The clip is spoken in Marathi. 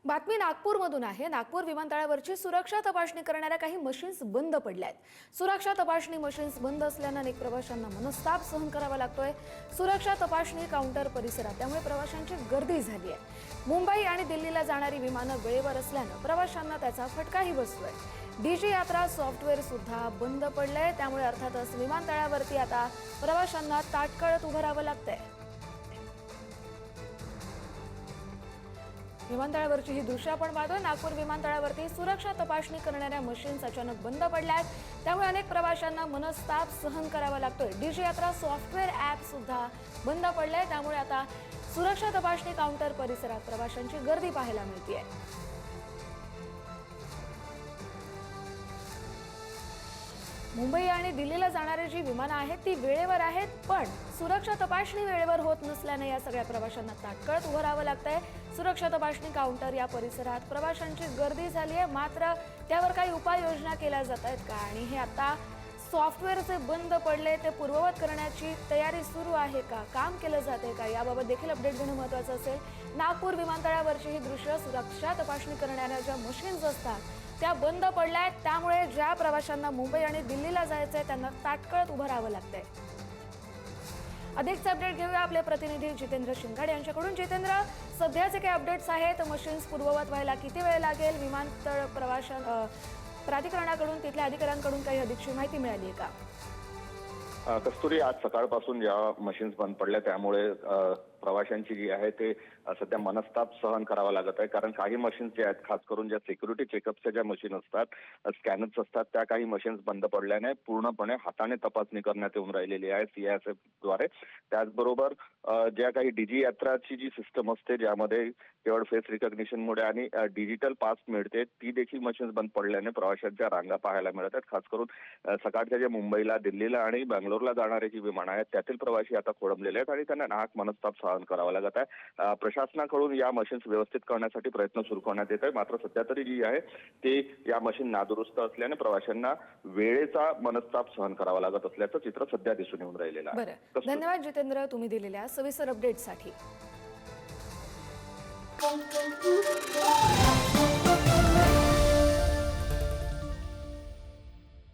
बातमी नागपूरमधून आहे। नागपूर विमानतळावरची सुरक्षा तपासणी करणाऱ्या काही मशीन्स बंद पडल्या आहेत। सुरक्षा तपासणी मशीन्स बंद असल्याने अनेक प्रवाशांना मनस्ताप सहन करावा लागतोय। सुरक्षा तपासणी काउंटर परिसरात त्यामुळे प्रवाशांची गर्दी झाली आहे। मुंबई आणि दिल्लीला जाणारी विमानं वेळेवर असल्याने प्रवाशांना त्याचा फटकाही बसतोय। डीजी यात्रा सॉफ्टवेअर सुद्धा बंद पडलंय, त्यामुळे अर्थातच विमानतळावरती आता प्रवाशांना ताटकळत उभं राहावं लागतंय। विमानतळावरची ही दृश्य आपण पाहतोय। नागपूर विमानतळावरती सुरक्षा तपासणी करणाऱ्या मशीन्स अचानक बंद पडल्या आहेत, त्यामुळे अनेक प्रवाशांना मनस्ताप सहन करावा लागतोय। डीजी यात्रा सॉफ्टवेअर ॲप सुद्धा बंद पडलंय, त्यामुळे आता सुरक्षा तपासणी काउंटर परिसरात प्रवाशांची गर्दी पाहायला मिळतेय। मुंबई आणि दिल्लीला जाणारी जी विमानं आहेत ती वेळेवर आहेत, पण सुरक्षा तपासणी वेळेवर होत नसल्याने या सगळ्या प्रवाशांना ताटकळत उभं राहावं लागतंय। सुरक्षा तपासणी काउंटर या परिसरात प्रवाशांची गर्दी झाली आहे, मात्र त्यावर काही उपाययोजना केल्या जात आहेत का आणि हे आता सॉफ्टवेअर जे बंद पडले ते पूर्ववत करण्याची तयारी सुरू आहे का, काम केलं जाते का, याबाबत देखील अपडेट घेणं महत्त्वाचं असेल। नागपूर विमानतळावरची ही दृश्य सुरक्षा तपासणी करणाऱ्या ज्या मशीन्स असतात त्या बंद पडल्या आहेत, त्यामुळे ज्या प्रवाशांना मुंबई आणि दिल्लीला जायचंय त्यांना ताटकळत उभं राहावं लागतंय। अधिकचे अपडेट घेऊया आपले प्रतिनिधी जितेंद्र शिंगाडे यांच्याकडून। जितेंद्र, सध्याचे काही अपडेट्स आहेत? मशीन्स पूर्ववत व्हायला किती वेळ लागेल? विमानतळ प्राधिकरणाकडून, तिथल्या अधिकाऱ्यांकडून काही अधिकची माहिती मिळाली आहे का? कस्तुरी, आज सकाळपासून या मशीन्स बंद पडल्या, त्यामुळे प्रवाशांची जी आहे ते सध्या मनस्ताप सहन करावा लागत आहे। कारण काही मशीन्स जे आहेत, खास करून ज्या सिक्युरिटी चेकअपच्या ज्या मशीन असतात, स्कॅनर्स असतात, त्या काही मशीन्स बंद पडल्याने पूर्णपणे हाताने तपासणी करण्यात येऊन राहिलेली आहे CISF द्वारे। त्याचबरोबर ज्या काही डीजी यात्राची जी सिस्टम असते, ज्यामध्ये केवळ फेस रिकॉग्निशनमुळे आणि डिजिटल पास मिळते, ती देखील मशीन्स बंद पडल्याने प्रवाशांच्या रांगा पाहायला मिळत आहेत। खास करून सकाळच्या जे मुंबईला, दिल्लीला आणि बंगलोरला जाणारे जी विमानं आहेत त्यातील प्रवासी आता खोळंबलेले आहेत आणि त्यांना नाहक मनस्ताप सहन करावा लागत आहे। प्रशासनाकडून या मशीन्स व्यवस्थित करण्यासाठी प्रयत्न सुरू करण्यात येत आहे, मात्र सध्या तरी जी आहे ते या मशीन नादुरुस्त असल्याने प्रवाशांना वेळेचा मनस्ताप सहन करावा लागत असल्याचं चित्र सध्या दिसून येऊन राहिलेलं आहे। बरं, धन्यवाद जितेंद्र, तुम्ही दिलेल्या सविस्तर अपडेटसाठी।